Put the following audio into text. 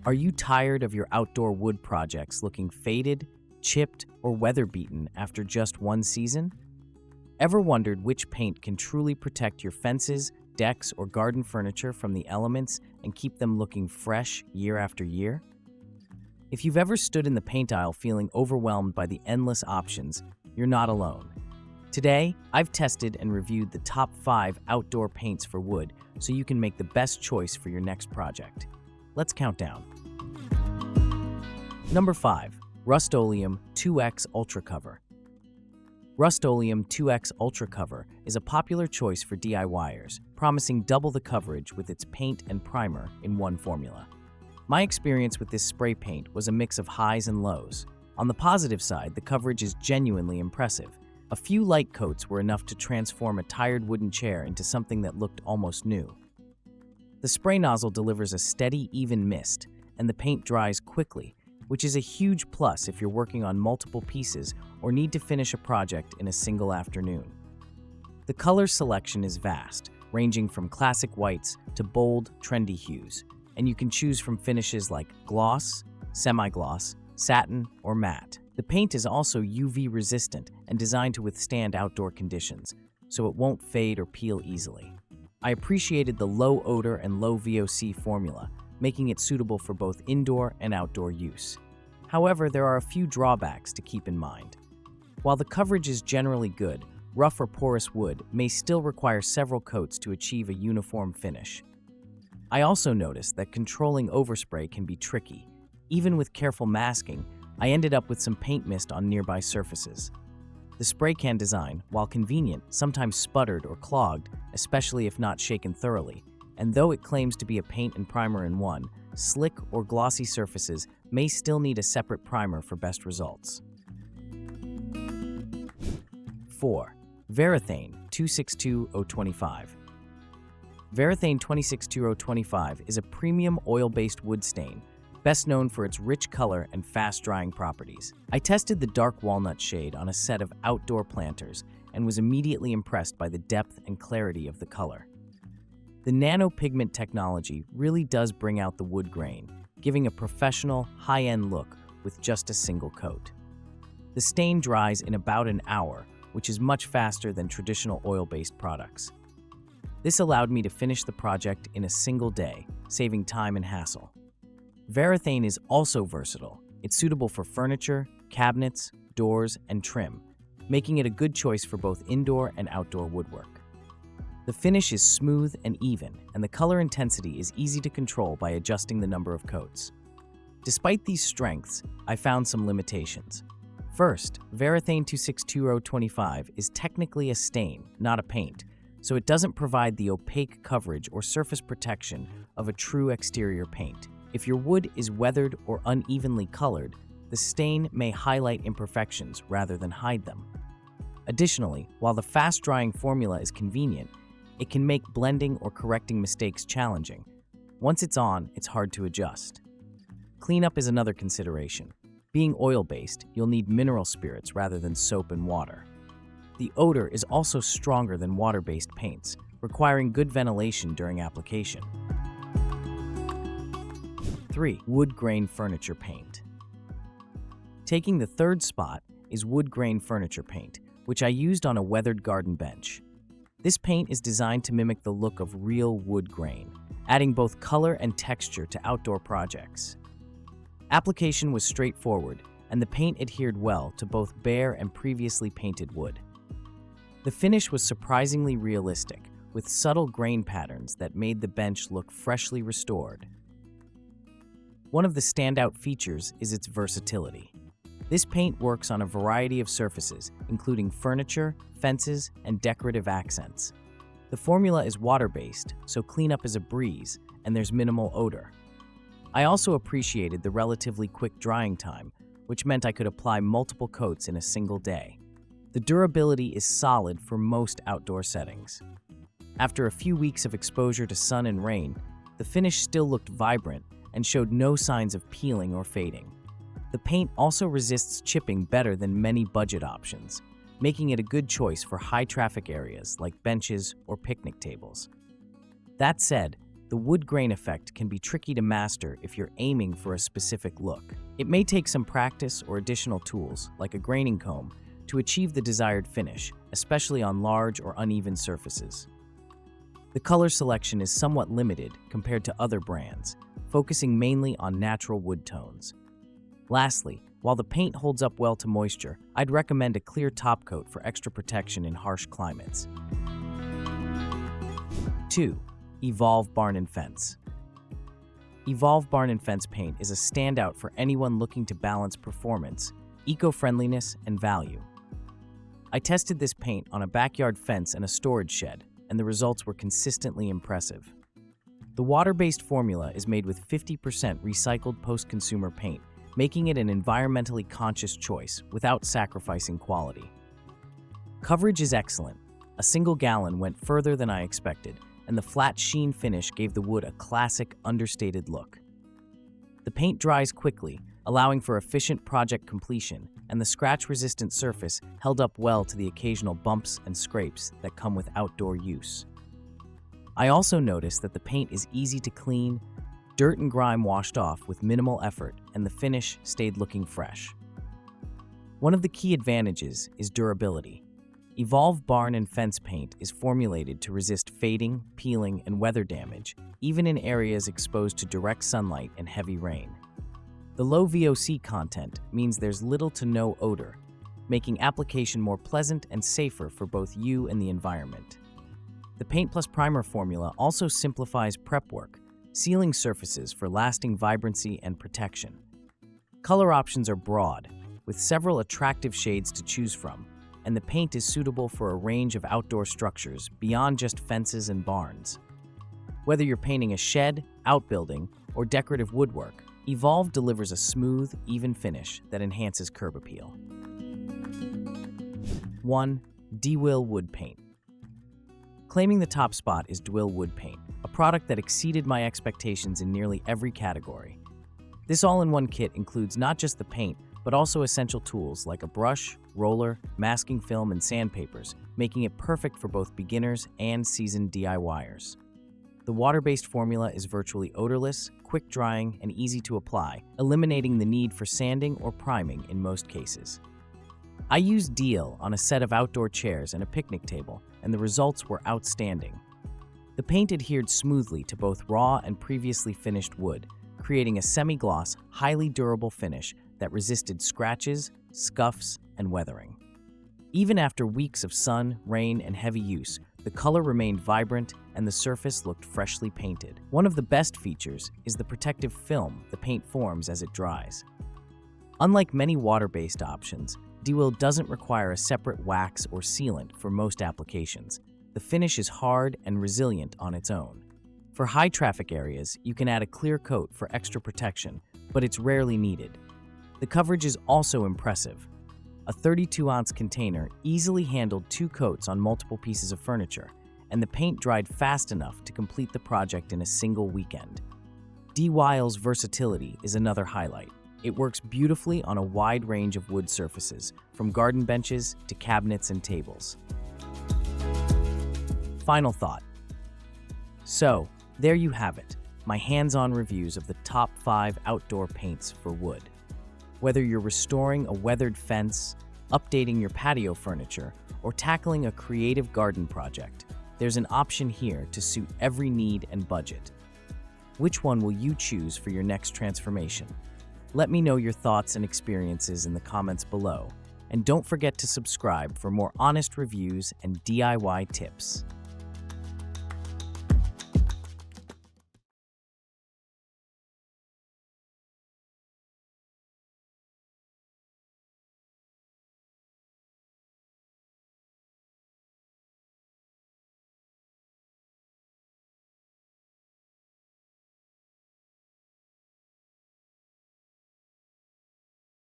Are you tired of your outdoor wood projects looking faded, chipped, or weather-beaten after just one season? Ever wondered which paint can truly protect your fences, decks, or garden furniture from the elements and keep them looking fresh year after year? If you've ever stood in the paint aisle feeling overwhelmed by the endless options, you're not alone. Today, I've tested and reviewed the top 5 outdoor paints for wood so you can make the best choice for your next project. Let's count down. Number 5. Rust-Oleum 2X Ultra Cover. Rust-Oleum 2X Ultra Cover is a popular choice for DIYers, promising double the coverage with its paint and primer in one formula. My experience with this spray paint was a mix of highs and lows. On the positive side, the coverage is genuinely impressive. A few light coats were enough to transform a tired wooden chair into something that looked almost new. The spray nozzle delivers a steady, even mist, and the paint dries quickly, which is a huge plus if you're working on multiple pieces or need to finish a project in a single afternoon. The color selection is vast, ranging from classic whites to bold, trendy hues, and you can choose from finishes like gloss, semi-gloss, satin, or matte. The paint is also UV resistant and designed to withstand outdoor conditions, so it won't fade or peel easily. I appreciated the low odor and low VOC formula, making it suitable for both indoor and outdoor use. However, there are a few drawbacks to keep in mind. While the coverage is generally good, rough or porous wood may still require several coats to achieve a uniform finish. I also noticed that controlling overspray can be tricky. Even with careful masking, I ended up with some paint mist on nearby surfaces. The spray can design, while convenient, sometimes sputtered or clogged, especially if not shaken thoroughly. And though it claims to be a paint and primer in one, slick or glossy surfaces may still need a separate primer for best results. 4. Varathane 262025. Varathane 262025 is a premium oil-based wood stain, best known for its rich color and fast-drying properties. I tested the dark walnut shade on a set of outdoor planters and was immediately impressed by the depth and clarity of the color. The nanopigment technology really does bring out the wood grain, giving a professional, high-end look with just a single coat. The stain dries in about an hour, which is much faster than traditional oil-based products. This allowed me to finish the project in a single day, saving time and hassle. Varathane is also versatile. It's suitable for furniture, cabinets, doors, and trim, making it a good choice for both indoor and outdoor woodwork. The finish is smooth and even, and the color intensity is easy to control by adjusting the number of coats. Despite these strengths, I found some limitations. First, Varathane 262025 is technically a stain, not a paint, so it doesn't provide the opaque coverage or surface protection of a true exterior paint. If your wood is weathered or unevenly colored, the stain may highlight imperfections rather than hide them. Additionally, while the fast-drying formula is convenient, it can make blending or correcting mistakes challenging. Once it's on, it's hard to adjust. Cleanup is another consideration. Being oil-based, you'll need mineral spirits rather than soap and water. The odor is also stronger than water-based paints, requiring good ventilation during application. 3. Wood grain furniture paint. Taking the third spot is wood grain furniture paint, which I used on a weathered garden bench. This paint is designed to mimic the look of real wood grain, adding both color and texture to outdoor projects. Application was straightforward, and the paint adhered well to both bare and previously painted wood. The finish was surprisingly realistic, with subtle grain patterns that made the bench look freshly restored. One of the standout features is its versatility. This paint works on a variety of surfaces, including furniture, fences, and decorative accents. The formula is water-based, so cleanup is a breeze, and there's minimal odor. I also appreciated the relatively quick drying time, which meant I could apply multiple coats in a single day. The durability is solid for most outdoor settings. After a few weeks of exposure to sun and rain, the finish still looked vibrant and showed no signs of peeling or fading. The paint also resists chipping better than many budget options, making it a good choice for high-traffic areas like benches or picnic tables. That said, the wood grain effect can be tricky to master if you're aiming for a specific look. It may take some practice or additional tools, like a graining comb, to achieve the desired finish, especially on large or uneven surfaces. The color selection is somewhat limited compared to other brands, focusing mainly on natural wood tones. Lastly, while the paint holds up well to moisture, I'd recommend a clear top coat for extra protection in harsh climates. 2. Evolve Barn & Fence. Evolve Barn & Fence paint is a standout for anyone looking to balance performance, eco-friendliness, and value. I tested this paint on a backyard fence and a storage shed, and the results were consistently impressive. The water-based formula is made with 50% recycled post-consumer paint, making it an environmentally conscious choice without sacrificing quality. Coverage is excellent. A single gallon went further than I expected, and the flat sheen finish gave the wood a classic, understated look. The paint dries quickly, allowing for efficient project completion, and the scratch-resistant surface held up well to the occasional bumps and scrapes that come with outdoor use. I also noticed that the paint is easy to clean, dirt and grime washed off with minimal effort, and the finish stayed looking fresh. One of the key advantages is durability. Evolve Barn & Fence paint is formulated to resist fading, peeling, and weather damage, even in areas exposed to direct sunlight and heavy rain. The low VOC content means there's little to no odor, making application more pleasant and safer for both you and the environment. The Paint Plus Primer formula also simplifies prep work, sealing surfaces for lasting vibrancy and protection. Color options are broad, with several attractive shades to choose from, and the paint is suitable for a range of outdoor structures beyond just fences and barns. Whether you're painting a shed, outbuilding, or decorative woodwork, Evolve delivers a smooth, even finish that enhances curb appeal. 1. DWIL Wood Paint. Claiming the top spot is DWIL Wood Paint, a product that exceeded my expectations in nearly every category. This all-in-one kit includes not just the paint, but also essential tools like a brush, roller, masking film, and sandpapers, making it perfect for both beginners and seasoned DIYers. The water-based formula is virtually odorless, quick-drying, and easy to apply, eliminating the need for sanding or priming in most cases. I used DWIL on a set of outdoor chairs and a picnic table, and the results were outstanding. The paint adhered smoothly to both raw and previously finished wood, creating a semi-gloss, highly durable finish that resisted scratches, scuffs, and weathering. Even after weeks of sun, rain, and heavy use, the color remained vibrant and the surface looked freshly painted. One of the best features is the protective film the paint forms as it dries. Unlike many water-based options, DWIL doesn't require a separate wax or sealant for most applications. The finish is hard and resilient on its own. For high-traffic areas, you can add a clear coat for extra protection, but it's rarely needed. The coverage is also impressive. A 32-ounce container easily handled 2 coats on multiple pieces of furniture, and the paint dried fast enough to complete the project in a single weekend. DWIL's versatility is another highlight. It works beautifully on a wide range of wood surfaces, from garden benches to cabinets and tables. Final thought. So, there you have it, my hands-on reviews of the top 5 outdoor paints for wood. Whether you're restoring a weathered fence, updating your patio furniture, or tackling a creative garden project, there's an option here to suit every need and budget. Which one will you choose for your next transformation? Let me know your thoughts and experiences in the comments below, and don't forget to subscribe for more honest reviews and DIY tips.